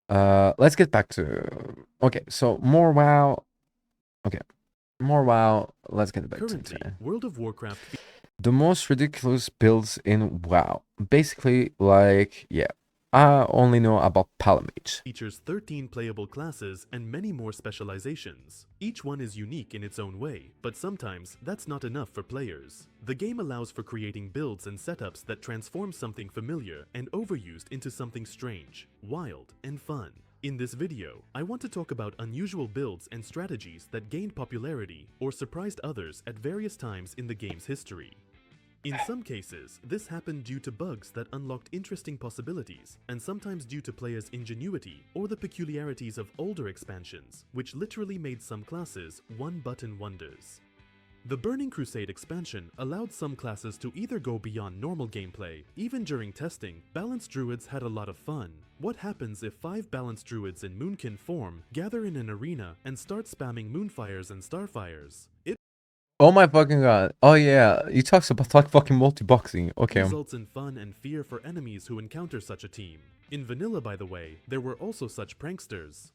Let's get back to okay. So more WoW. Okay, more WoW. Let's get back to Currently, World of Warcraft the most ridiculous builds in WoW. Basically, like yeah, I only know about Palamage. features 13 playable classes and many more specializations. Each one is unique in its own way, but sometimes that's not enough for players. The game allows for creating builds and setups that transform something familiar and overused into something strange, wild, and fun. In this video, I want to talk about unusual builds and strategies that gained popularity or surprised others at various times in the game's history. In some cases, this happened due to bugs that unlocked interesting possibilities, and sometimes due to players' ingenuity or the peculiarities of older expansions, which literally made some classes one-button wonders. The Burning Crusade expansion allowed some classes to either go beyond normal gameplay. Even during testing, balanced druids had a lot of fun. What happens if 5 balanced druids in Moonkin form gather in an arena and start spamming Moonfires and Starfires? It Oh my fucking god. Oh yeah, he talks about like fucking multi-boxing. Okay. results in fun and fear for enemies who encounter such a team. In vanilla, by the way, there were also such pranksters.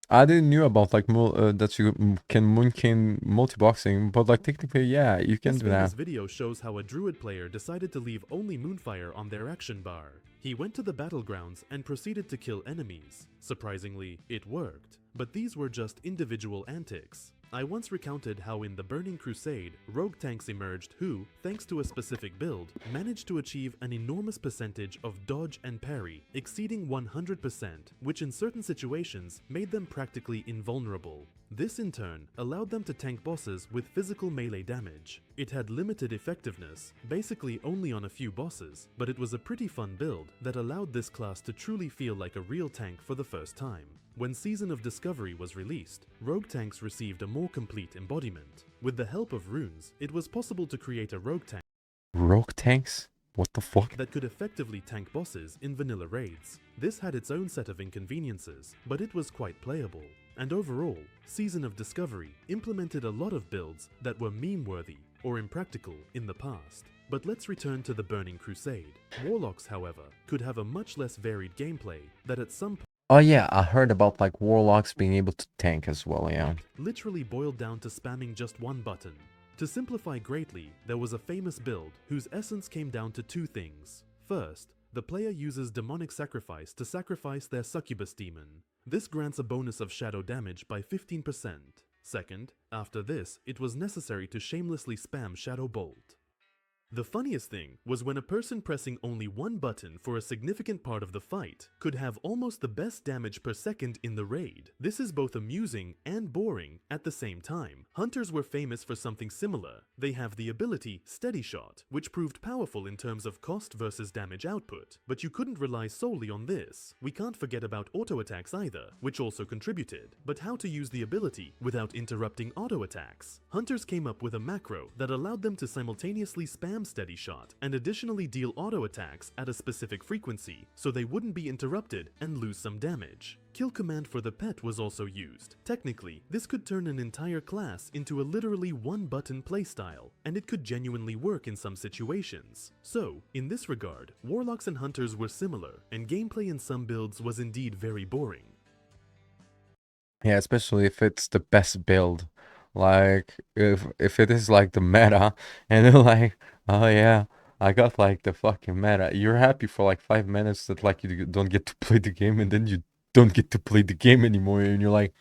I didn't knew about like that you can moonkin multi-boxing, but like technically, yeah, you can This do that. famous video shows how a druid player decided to leave only Moonfire on their action bar. He went to the battlegrounds and proceeded to kill enemies. Surprisingly, it worked. But these were just individual antics. I once recounted how in the Burning Crusade, rogue tanks emerged who, thanks to a specific build, managed to achieve an enormous percentage of dodge and parry, exceeding 100%, which in certain situations made them practically invulnerable. This in turn allowed them to tank bosses with physical melee damage. It had limited effectiveness, basically only on a few bosses, but it was a pretty fun build that allowed this class to truly feel like a real tank for the first time. When Season of Discovery was released, rogue tanks received a more complete embodiment. With the help of runes, it was possible to create a rogue tank Rogue tanks? What the fuck? that could effectively tank bosses in vanilla raids. This had its own set of inconveniences, but it was quite playable. And overall, Season of Discovery implemented a lot of builds that were meme-worthy or impractical in the past. But let's return to the Burning Crusade. Warlocks, however, could have a much less varied gameplay that at some point Oh yeah, I heard about like warlocks being able to tank as well. Yeah. literally boiled down to spamming just one button. To simplify greatly, there was a famous build whose essence came down to two things. First, the player uses demonic sacrifice to sacrifice their succubus demon. This grants a bonus of shadow damage by 15%. Second, after this, it was necessary to shamelessly spam Shadow Bolt. The funniest thing was when a person pressing only one button for a significant part of the fight could have almost the best damage per second in the raid. This is both amusing and boring at the same time. Hunters were famous for something similar. They have the ability Steady Shot, which proved powerful in terms of cost versus damage output. But you couldn't rely solely on this. We can't forget about auto attacks either, which also contributed. But how to use the ability without interrupting auto attacks? Hunters came up with a macro that allowed them to simultaneously spam Steady Shot and additionally deal auto attacks at a specific frequency so they wouldn't be interrupted and lose some damage. Kill command for the pet was also used. Technically, this could turn an entire class into a literally one-button playstyle, and it could genuinely work in some situations. So, in this regard, Warlocks and Hunters were similar, and gameplay in some builds was indeed very boring. Yeah, especially if it's the best build. Like if it is like the meta and they're like, oh yeah, I got like the fucking meta. You're happy for like 5 minutes that like you don't get to play the game and then you don't get to play the game anymore and you're like,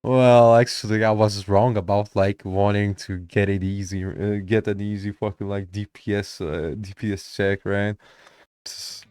well, actually I was wrong about like wanting to get it easy, get an easy fucking like DPS check, right?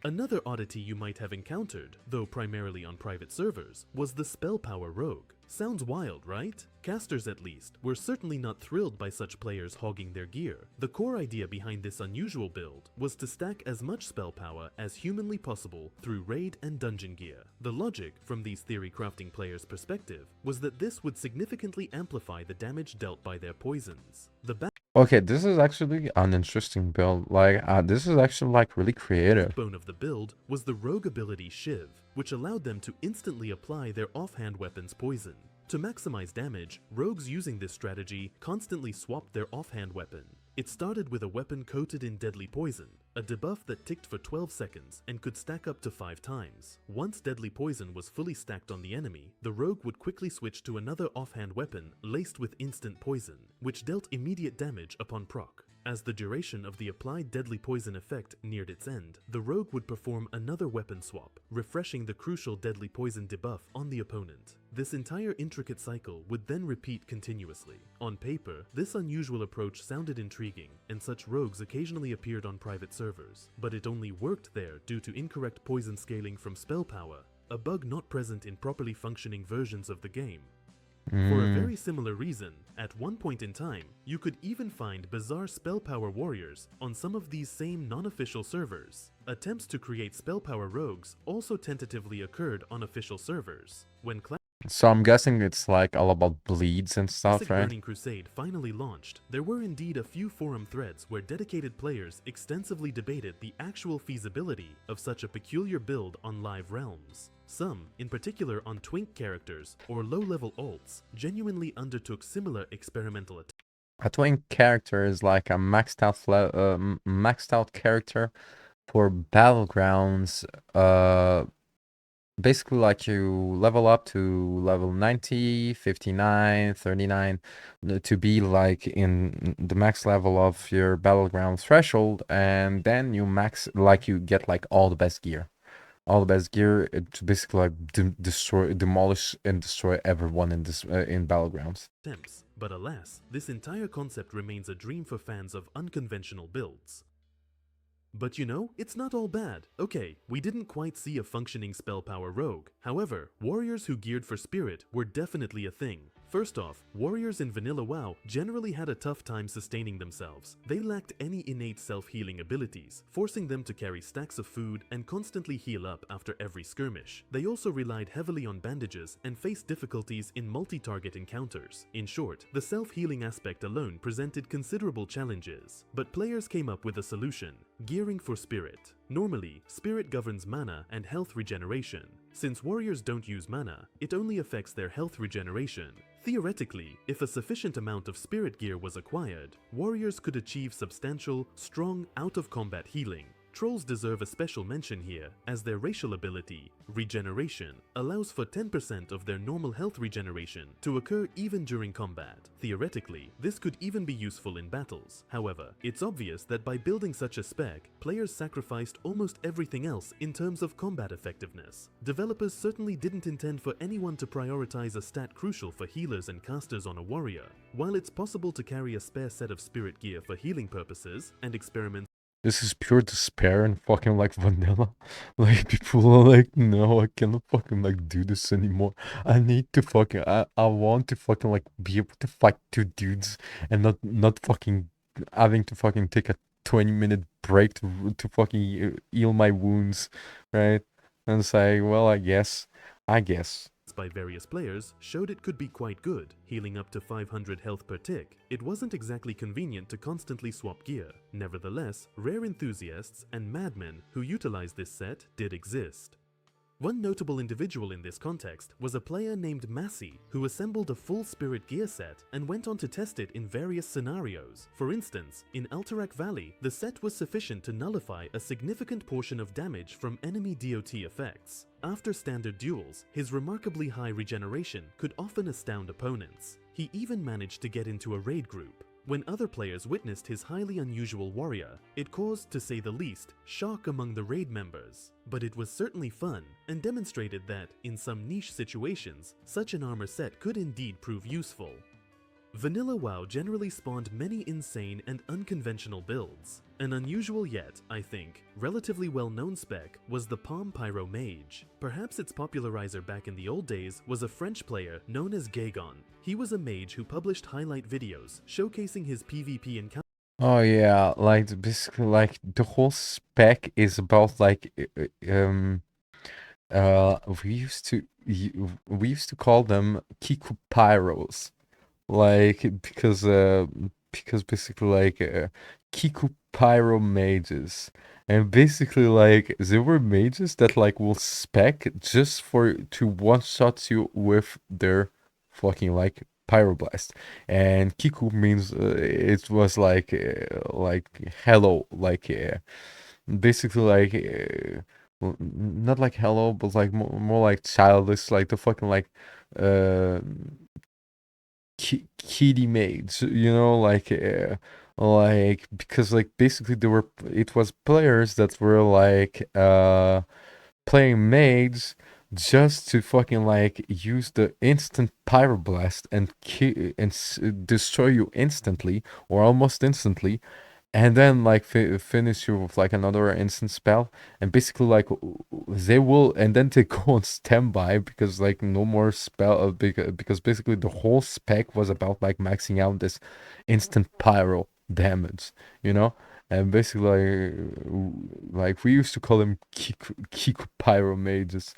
Another oddity you might have encountered, though primarily on private servers, was the spell power rogue. Sounds wild, right? Casters, at least, were certainly not thrilled by such players hogging their gear. The core idea behind this unusual build was to stack as much spell power as humanly possible through raid and dungeon gear. The logic, from these theory crafting players' perspective, was that this would significantly amplify the damage dealt by their poisons. The Okay, this is actually an interesting build. Like, this is actually like really creative. backbone of the build was the rogue ability Shiv, which allowed them to instantly apply their offhand weapon's poison. To maximize damage, rogues using this strategy constantly swapped their offhand weapon. It started with a weapon coated in deadly poison, a debuff that ticked for 12 seconds and could stack up to 5 times. Once deadly poison was fully stacked on the enemy, the rogue would quickly switch to another offhand weapon laced with instant poison, which dealt immediate damage upon proc. As the duration of the applied deadly poison effect neared its end, the rogue would perform another weapon swap, refreshing the crucial deadly poison debuff on the opponent. This entire intricate cycle would then repeat continuously. On paper, this unusual approach sounded intriguing, and such rogues occasionally appeared on private servers, but it only worked there due to incorrect poison scaling from spell power, a bug not present in properly functioning versions of the game. For a very similar reason, at one point in time, you could even find bizarre spell power warriors on some of these same non-official servers. Attempts to create spell power rogues also tentatively occurred on official servers. When So I'm guessing it's like all about bleeds and stuff, Classic right? Burning Crusade finally launched, there were indeed a few forum threads where dedicated players extensively debated the actual feasibility of such a peculiar build on live realms. Some, in particular on twink characters or low-level alts, genuinely undertook similar experimental attempts. A twin character is like a maxed out character for battlegrounds. Basically like you level up to level 90, 59, 39 to be like in the max level of your battleground threshold, and then you max like you get like all the best gear. All the best gear to basically like demolish and destroy everyone in this in battlegrounds. But alas, this entire concept remains a dream for fans of unconventional builds. But you know, it's not all bad. Okay, we didn't quite see a functioning spell power rogue. However, warriors who geared for spirit were definitely a thing. First off, warriors in vanilla WoW generally had a tough time sustaining themselves. They lacked any innate self-healing abilities, forcing them to carry stacks of food and constantly heal up after every skirmish. They also relied heavily on bandages and faced difficulties in multi-target encounters. In short, the self-healing aspect alone presented considerable challenges. But players came up with a solution: gearing for spirit. Normally, spirit governs mana and health regeneration. Since warriors don't use mana, it only affects their health regeneration. Theoretically, if a sufficient amount of spirit gear was acquired, warriors could achieve substantial, strong, out-of-combat healing. Trolls deserve a special mention here, as their racial ability, Regeneration, allows for 10% of their normal health regeneration to occur even during combat. Theoretically, this could even be useful in battles. However, it's obvious that by building such a spec, players sacrificed almost everything else in terms of combat effectiveness. Developers certainly didn't intend for anyone to prioritize a stat crucial for healers and casters on a warrior. While it's possible to carry a spare set of spirit gear for healing purposes and experiment. This is pure despair and fucking like vanilla. Like people are like, no, I cannot fucking like do this anymore. I need to fucking I want to fucking like be able to fight two dudes and not fucking having to fucking take a 20-minute break to fucking heal my wounds, right? And say, well, I guess. By various players showed it could be quite good, healing up to 500 health per tick. It wasn't exactly convenient to constantly swap gear. Nevertheless, rare enthusiasts and madmen who utilized this set did exist. One notable individual in this context was a player named Massey, who assembled a full spirit gear set and went on to test it in various scenarios. For instance, in Alterac Valley, the set was sufficient to nullify a significant portion of damage from enemy DOT effects. After standard duels, his remarkably high regeneration could often astound opponents. He even managed to get into a raid group. When other players witnessed his highly unusual warrior, it caused, to say the least, shock among the raid members. But it was certainly fun, and demonstrated that, in some niche situations, such an armor set could indeed prove useful. Vanilla WoW generally spawned many insane and unconventional builds. An unusual yet, I think, relatively well-known spec was the Palm Pyro Mage. Perhaps its popularizer back in the old days was a French player known as Gagon. He was a mage who published highlight videos showcasing his PvP encounters. Oh yeah, like basically like the whole spec is about like we used to call them Kiku Pyros. Like because basically like Kiku Pyro mages, and basically like there were mages that like will spec just for to one shot you with their fucking like pyroblast, and Kiku means it was like hello, like basically like not like hello, but like more like childish, like the fucking like uh kitty maids, you know, like because like basically there were it was players that were like playing maids just to fucking like use the instant pyroblast and destroy you instantly or almost instantly, and then like finish you with like another instant spell, and basically like they will, and then they go on standby because like no more spell because basically the whole spec was about like maxing out this instant pyro damage, you know. And basically like we used to call them kiku pyro mages.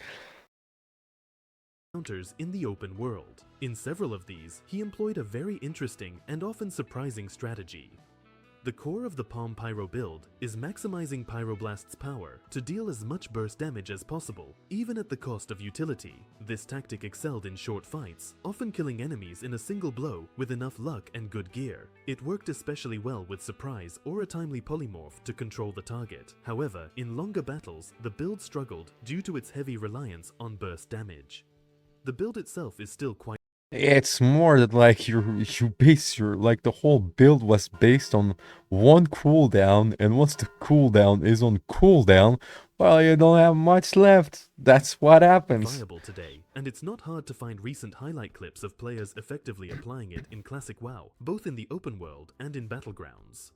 Encounters in the open world. In several of these, he employed a very interesting and often surprising strategy. The core of the Palm Pyro build is maximizing Pyroblast's power to deal as much burst damage as possible, even at the cost of utility. This tactic excelled in short fights, often killing enemies in a single blow with enough luck and good gear. It worked especially well with surprise or a timely polymorph to control the target. However, in longer battles, the build struggled due to its heavy reliance on burst damage. The build itself is still quite It's more that like you base your like the whole build was based on one cooldown, and once the cooldown is on cooldown, well, you don't have much left. That's what happens. viable today, and it's not hard to find recent highlight clips of players effectively applying it in Classic WoW, both in the open world and in Battlegrounds.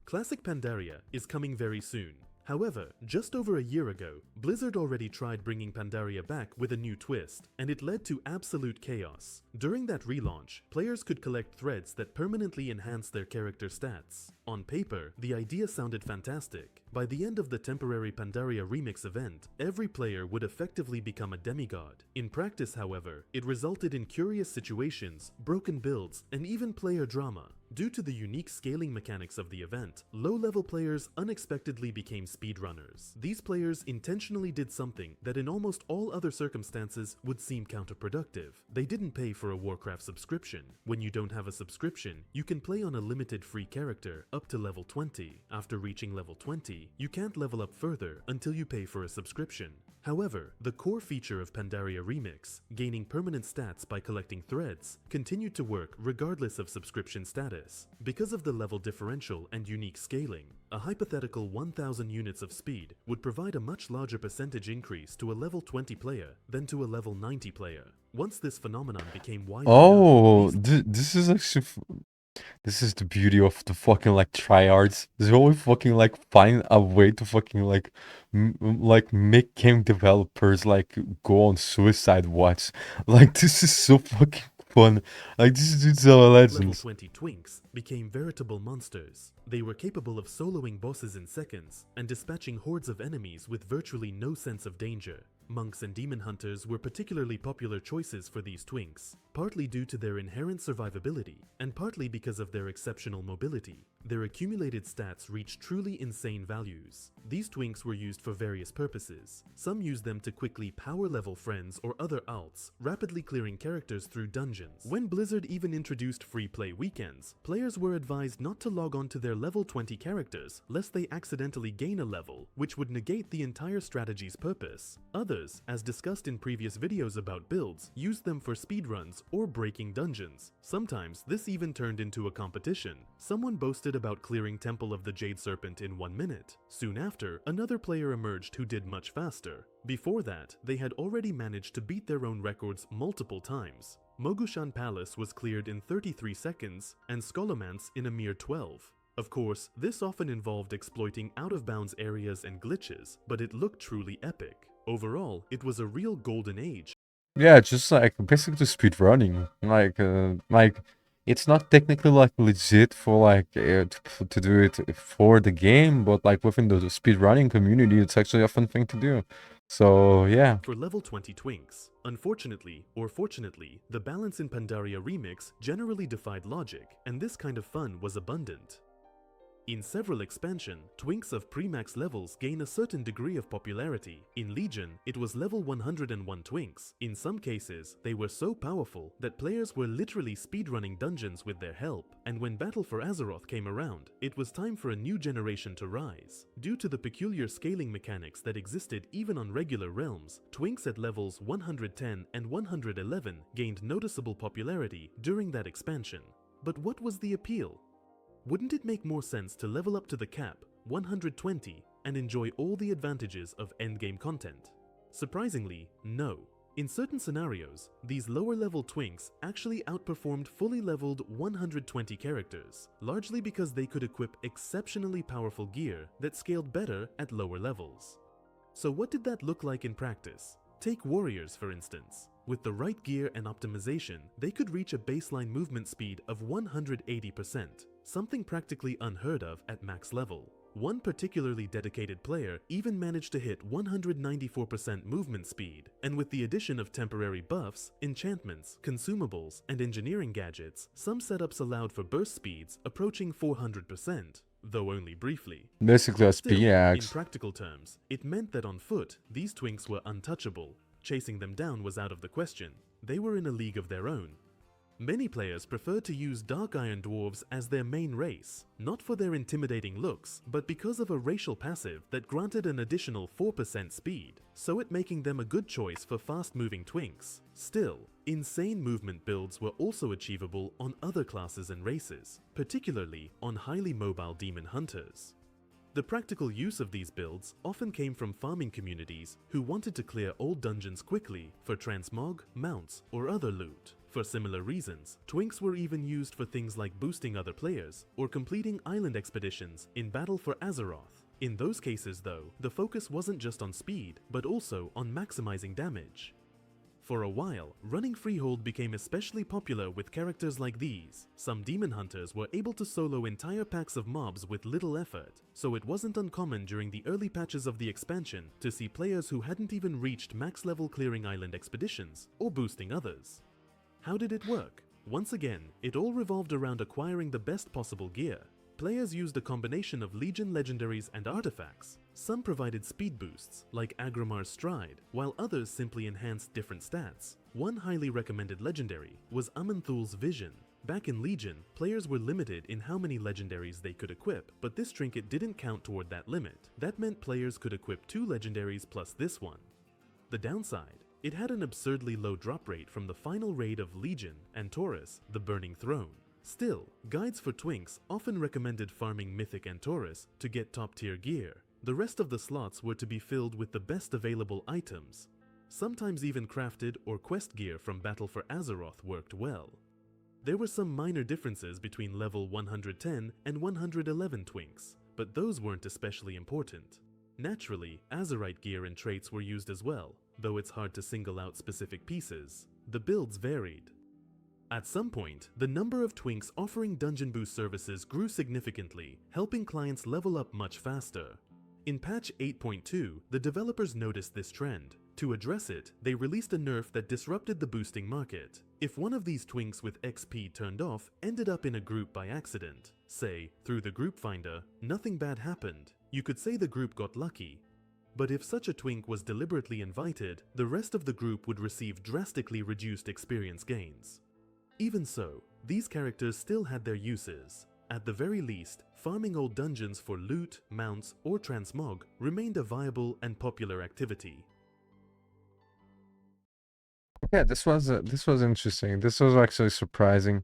Classic Pandaria is coming very soon. However, just over a year ago, Blizzard already tried bringing Pandaria back with a new twist, and it led to absolute chaos. During that relaunch, players could collect threads that permanently enhanced their character stats. On paper, the idea sounded fantastic. By the end of the temporary Pandaria Remix event, every player would effectively become a demigod. In practice, however, it resulted in curious situations, broken builds, and even player drama. Due to the unique scaling mechanics of the event, low-level players unexpectedly became speedrunners. These players intentionally did something that in almost all other circumstances would seem counterproductive. They didn't pay for a Warcraft subscription. When you don't have a subscription, you can play on a limited free character up to level 20. After reaching level 20, you can't level up further until you pay for a subscription. However, the core feature of Pandaria Remix, gaining permanent stats by collecting threads, continued to work regardless of subscription status. Because of the level differential and unique scaling, a hypothetical 1000 units of speed would provide a much larger percentage increase to a level 20 player than to a level 90 player. Once this phenomenon became widely Oh, known, this is actually this is the beauty of the fucking like tryhards. They always fucking like find a way to fucking like like make game developers like go on suicide watch. Like this is so fucking fun. Like these dudes are level legends. 20 twinks became veritable monsters. They were capable of soloing bosses in seconds and dispatching hordes of enemies with virtually no sense of danger. Monks and demon hunters were particularly popular choices for these twinks, partly due to their inherent survivability and partly because of their exceptional mobility. Their accumulated stats reached truly insane values. These twinks were used for various purposes. Some used them to quickly power level friends or other alts, rapidly clearing characters through dungeons. When Blizzard even introduced free play weekends, players were advised not to log on to their level 20 characters lest they accidentally gain a level, which would negate the entire strategy's purpose. Others, as discussed in previous videos about builds, used them for speedruns or breaking dungeons. Sometimes this even turned into a competition. Someone boasted about clearing Temple of the Jade Serpent in 1 minute. Soon after, another player emerged who did much faster. Before that, they had already managed to beat their own records multiple times. Mogushan Palace was cleared in 33 seconds, and Scholomance in a mere 12. Of course, this often involved exploiting out-of-bounds areas and glitches, but it looked truly epic. Overall, it was a real golden age. Yeah, just like basically speed running. Like it's not technically like legit for like to do it for the game, but like within the speed running community, it's actually a fun thing to do. So yeah. For level 20 twinks. Unfortunately, or fortunately, the balance in Pandaria Remix generally defied logic, and this kind of fun was abundant. In several expansion, twinks of pre-max levels gain a certain degree of popularity. In Legion, it was level 101 twinks. In some cases, they were so powerful that players were literally speedrunning dungeons with their help. And when Battle for Azeroth came around, it was time for a new generation to rise. Due to the peculiar scaling mechanics that existed even on regular realms, twinks at levels 110 and 111 gained noticeable popularity during that expansion. But what was the appeal? Wouldn't it make more sense to level up to the cap, 120, and enjoy all the advantages of endgame content? Surprisingly, no. In certain scenarios, these lower-level twinks actually outperformed fully leveled 120 characters, largely because they could equip exceptionally powerful gear that scaled better at lower levels. So what did that look like in practice? Take warriors, for instance. With the right gear and optimization, they could reach a baseline movement speed of 180%, something practically unheard of at max level. One particularly dedicated player even managed to hit 194% movement speed, and with the addition of temporary buffs, enchantments, consumables, and engineering gadgets, some setups allowed for burst speeds approaching 400%. Though only briefly. Basically a Still, speed in axe. practical terms, it meant that on foot, these twinks were untouchable. Chasing them down was out of the question. They were in a league of their own. Many players preferred to use Dark Iron Dwarves as their main race, not for their intimidating looks, but because of a racial passive that granted an additional 4% speed, so it making them a good choice for fast-moving twinks. Still, insane movement builds were also achievable on other classes and races, particularly on highly mobile demon hunters. The practical use of these builds often came from farming communities who wanted to clear old dungeons quickly for transmog, mounts, or other loot. For similar reasons, twinks were even used for things like boosting other players or completing island expeditions in Battle for Azeroth. In those cases though, the focus wasn't just on speed, but also on maximizing damage. For a while, running Freehold became especially popular with characters like these. Some demon hunters were able to solo entire packs of mobs with little effort, so it wasn't uncommon during the early patches of the expansion to see players who hadn't even reached max level clearing island expeditions or boosting others. How did it work? Once again, it all revolved around acquiring the best possible gear. Players used a combination of Legion legendaries and artifacts. Some provided speed boosts, like Agramar's Stride, while others simply enhanced different stats. One highly recommended legendary was Aman'Thul's Vision. Back in Legion, players were limited in how many legendaries they could equip, but this trinket didn't count toward that limit. That meant players could equip 2 legendaries plus this one. The downside, it had an absurdly low drop rate from the final raid of Legion and Taurus, the Burning Throne. Still, guides for twinks often recommended farming Mythic and Taurus to get top-tier gear. The rest of the slots were to be filled with the best available items. Sometimes even crafted or quest gear from Battle for Azeroth worked well. There were some minor differences between level 110 and 111 twinks, but those weren't especially important. Naturally, Azerite gear and traits were used as well, though it's hard to single out specific pieces. The builds varied. At some point, the number of twinks offering dungeon boost services grew significantly, helping clients level up much faster. In patch 8.2, the developers noticed this trend. To address it, they released a nerf that disrupted the boosting market. If one of these twinks with XP turned off ended up in a group by accident, say, through the group finder, nothing bad happened. You could say the group got lucky. But if such a twink was deliberately invited, the rest of the group would receive drastically reduced experience gains. Even so, these characters still had their uses. At the very least, farming old dungeons for loot, mounts, or transmog remained a viable and popular activity. Yeah, this was interesting. This was actually surprising.